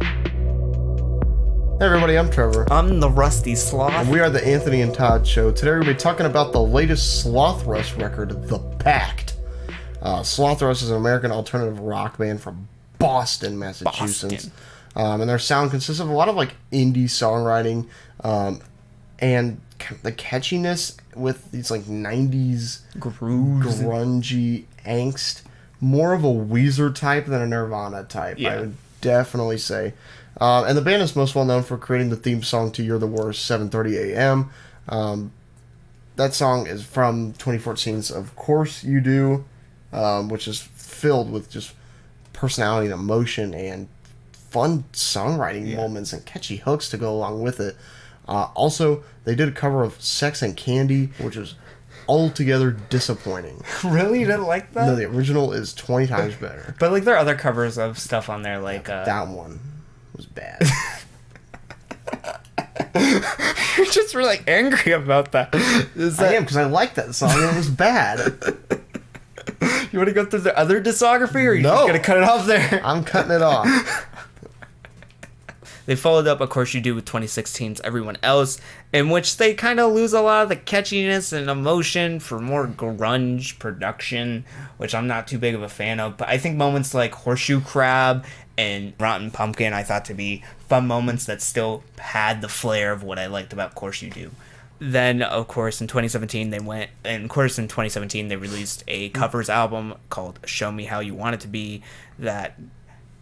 Hey everybody, I'm Trevor. I'm the Rusty Sloth. And we are the Anthony and Todd Show. Today we're going to be talking about the latest Slothrust record, The Pact. Slothrust is an American alternative rock band from Boston, Massachusetts. And their sound consists of a lot of like indie songwriting and the catchiness with these like 90s grooves, grungy angst. More of a Weezer type than a Nirvana type, I would definitely say. And the band is most well known for creating the theme song to You're the Worst, 7:30 a.m. That song is from 2014's Of Course You Do, which is filled with just personality and emotion and fun songwriting moments and catchy hooks to go along with it. Also, they did a cover of Sex and Candy, which is altogether disappointing. Really? You didn't like that? No, the original is 20 times better. But like there are other covers of stuff on there like... that one was bad. You're just really angry about that. I am, because I like that song and it was bad. You want to go through the other discography, or are you just going to cut it off there? I'm cutting it off. They followed up, Of Course You Do, with 2016's Everyone Else, in which they kind of lose a lot of the catchiness and emotion for more grunge production, which I'm not too big of a fan of. But I think moments like Horseshoe Crab and Rotten Pumpkin I thought to be fun moments that still had the flair of what I liked about Of Course You Do. Then, of course, in 2017, they released a covers album called Show Me How You Want It to Be that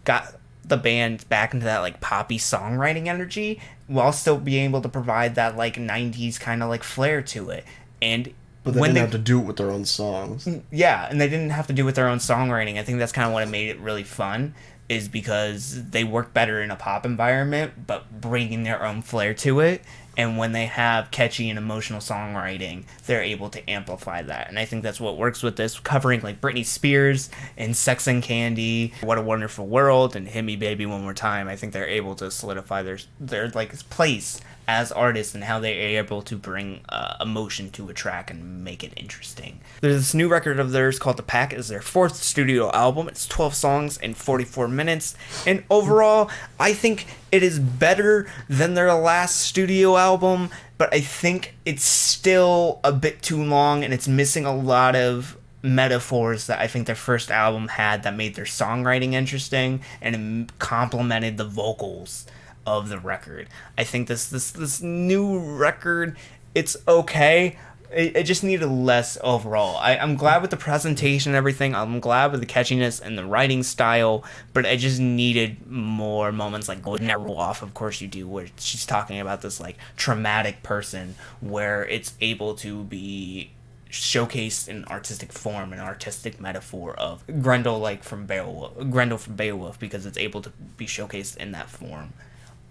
got the band back into that like poppy songwriting energy while still being able to provide that like 90s kind of like flair to it. But they didn't have to do it with their own songs. Yeah, and they didn't have to do it with their own songwriting. I think that's kind of what made it really fun, is because they work better in a pop environment but bringing their own flair to it. And when they have catchy and emotional songwriting, they're able to amplify that. And I think that's what works with this, covering like Britney Spears and Sex and Candy, What a Wonderful World, and Hit Me Baby One More Time. I think they're able to solidify their like place as artists and how they are able to bring emotion to a track and make it interesting. There's this new record of theirs called The Pact. It's their fourth studio album. It's 12 songs in 44 minutes. And overall, I think it is better than their last studio album, but I think it's still a bit too long and it's missing a lot of metaphors that I think their first album had that made their songwriting interesting and it complemented the vocals of the record. I think this new record, it's okay. It just needed less overall. I'm glad with the presentation and everything. I'm glad with the catchiness and the writing style, but I just needed more moments like Never Off, Of Course You Do, where she's talking about this like traumatic person where it's able to be showcased in artistic form, an artistic metaphor of Grendel from Beowulf, because it's able to be showcased in that form.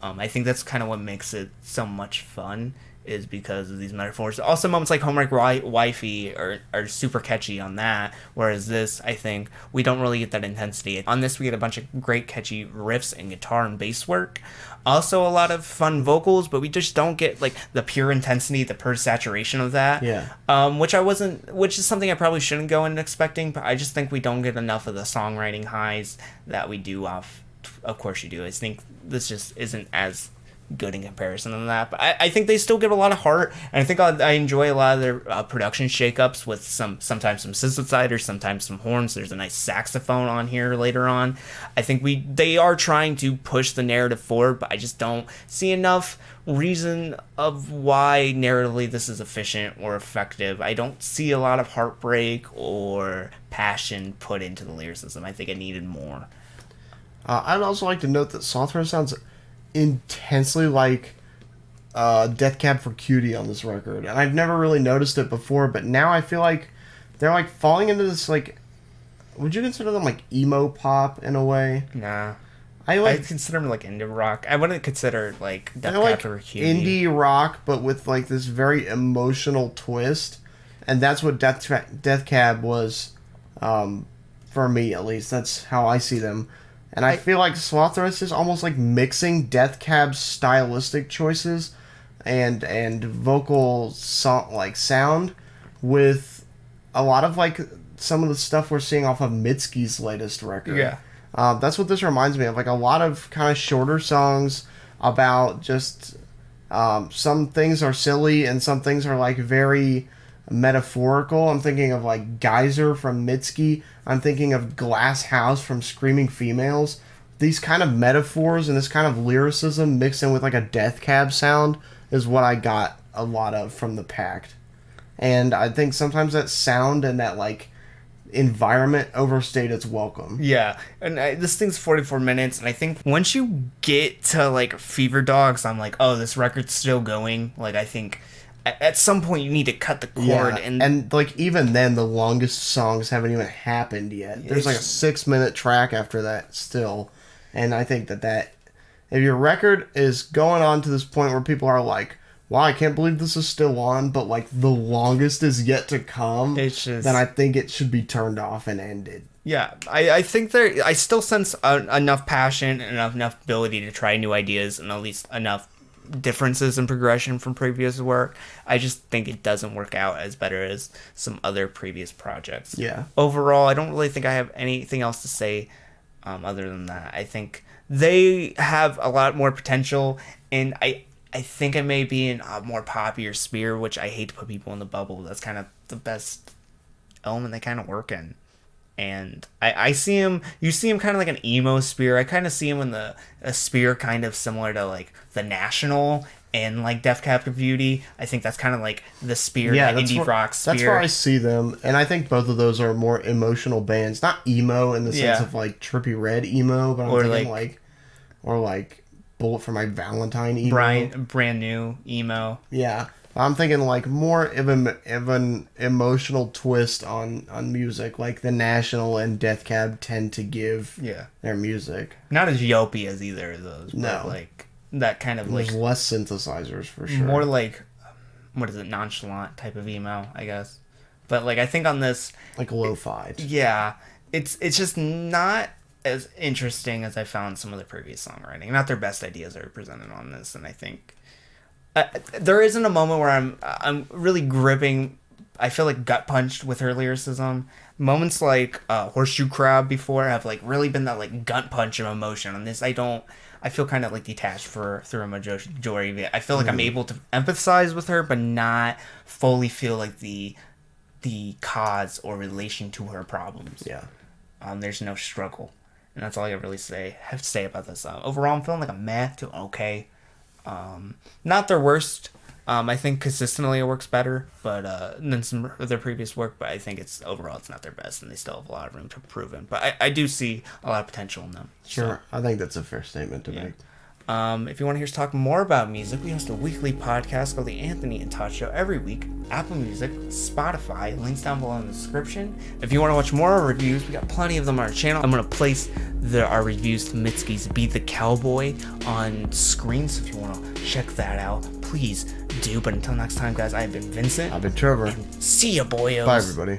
I think that's kind of what makes it so much fun, is because of these metaphors. Also, moments like Homework Wifey are super catchy on that, whereas this, I think, we don't really get that intensity. On this, we get a bunch of great catchy riffs and guitar and bass work. Also, a lot of fun vocals, but we just don't get like the pure intensity, the pure saturation of that. Yeah. Which is something I probably shouldn't go in expecting, but I just think we don't get enough of the songwriting highs that we do off Of Course You Do. I think this just isn't as good in comparison to that, but I think they still give a lot of heart, and I think I enjoy a lot of their production shakeups with sometimes some synthesizers, sometimes some horns. There's a nice saxophone on here later on. I think they are trying to push the narrative forward, but I just don't see enough reason of why narratively this is efficient or effective. I don't see a lot of heartbreak or passion put into the lyricism. I think it needed more. I'd also like to note that Slothrust sounds intensely like Death Cab for Cutie on this record, and I've never really noticed it before, but now I feel like they're like falling into this like, would you consider them like emo pop in a way? Nah, I consider them like indie rock. I wouldn't consider like Death Cab for Cutie indie rock, but with like this very emotional twist, and that's what Death Cab was, for me at least. That's how I see them. And I feel like Slothrust is almost like mixing Death Cab's stylistic choices and vocal sound with a lot of like some of the stuff we're seeing off of Mitski's latest record. Yeah. That's what this reminds me of. Like a lot of kind of shorter songs about just some things are silly and some things are like very metaphorical. I'm thinking of like Geyser from Mitski. I'm thinking of Glass House from Screaming Females. These kind of metaphors and this kind of lyricism mixed in with like a death cab sound is what I got a lot of from the Pact. And I think sometimes that sound and that like environment overstayed its welcome. Yeah, and this thing's 44 minutes, and I think once you get to like Fever Dogs, I'm like, oh, this record's still going. Like, I think at some point you need to cut the cord. Yeah, and like even then, the longest songs haven't even happened yet. There's like a 6-minute track after that still, and I think that if your record is going on to this point where people are like, wow, I can't believe this is still on, but like the longest is yet to come, then I think it should be turned off and ended. Yeah, I think I still sense enough passion and enough ability to try new ideas and at least enough differences in progression from previous work. I just think it doesn't work out as better as some other previous projects. Yeah. Overall, I don't really think I have anything else to say other than that. I think they have a lot more potential, and I think it may be in a more poppier sphere, which I hate to put people in the bubble. That's kind of the best element they kind of work in. And I see him, you see him kind of like an emo sphere. I kind of see him in a sphere kind of similar to like The National and like Def Cab for Beauty. I think that's kind of like the sphere, the indie rock sphere. That's where I see them. And I think both of those are more emotional bands. Not emo in the sense of like Trippie Redd emo, but I'm thinking like Bullet for My Valentine emo. Brand new emo. Yeah. I'm thinking like more of an emotional twist on music, like The National and Death Cab tend to give their music. Not as yopey as either of those, but like that kind of There's less synthesizers for sure. More like, what is it, nonchalant type of emo, I guess. But like I think on this, like lo-fi. Yeah, it's just not as interesting as I found some of the previous songwriting. Not their best ideas are presented on this, and I think there isn't a moment where I'm really gripping. I feel like gut punched with her lyricism. Moments like Horseshoe Crab before have like really been that like gut punch of emotion. On this, I feel kind of like detached through a majority of it. I feel like I'm able to empathize with her, but not fully feel like the cause or relation to her problems. Yeah. There's no struggle. And that's all I have to say about this. Overall, I'm feeling like a meh to okay. Not their worst. I think consistently it works better, than some of their previous work. But I think overall it's not their best, and they still have a lot of room to improve in. But I do see a lot of potential in them. Sure, so, I think that's a fair statement to make. If you want to hear us talk more about music, we host a weekly podcast called The Anthony and Todd Show every week. Apple Music, Spotify, links down below in the description. If you want to watch more of our reviews, we got plenty of them on our channel. I'm going to place our reviews to Mitski's Beat the Cowboy on screen, so if you want to check that out, please do. But until next time, guys, I've been Vincent. I've been Trevor. And see ya, boyos. Bye, everybody.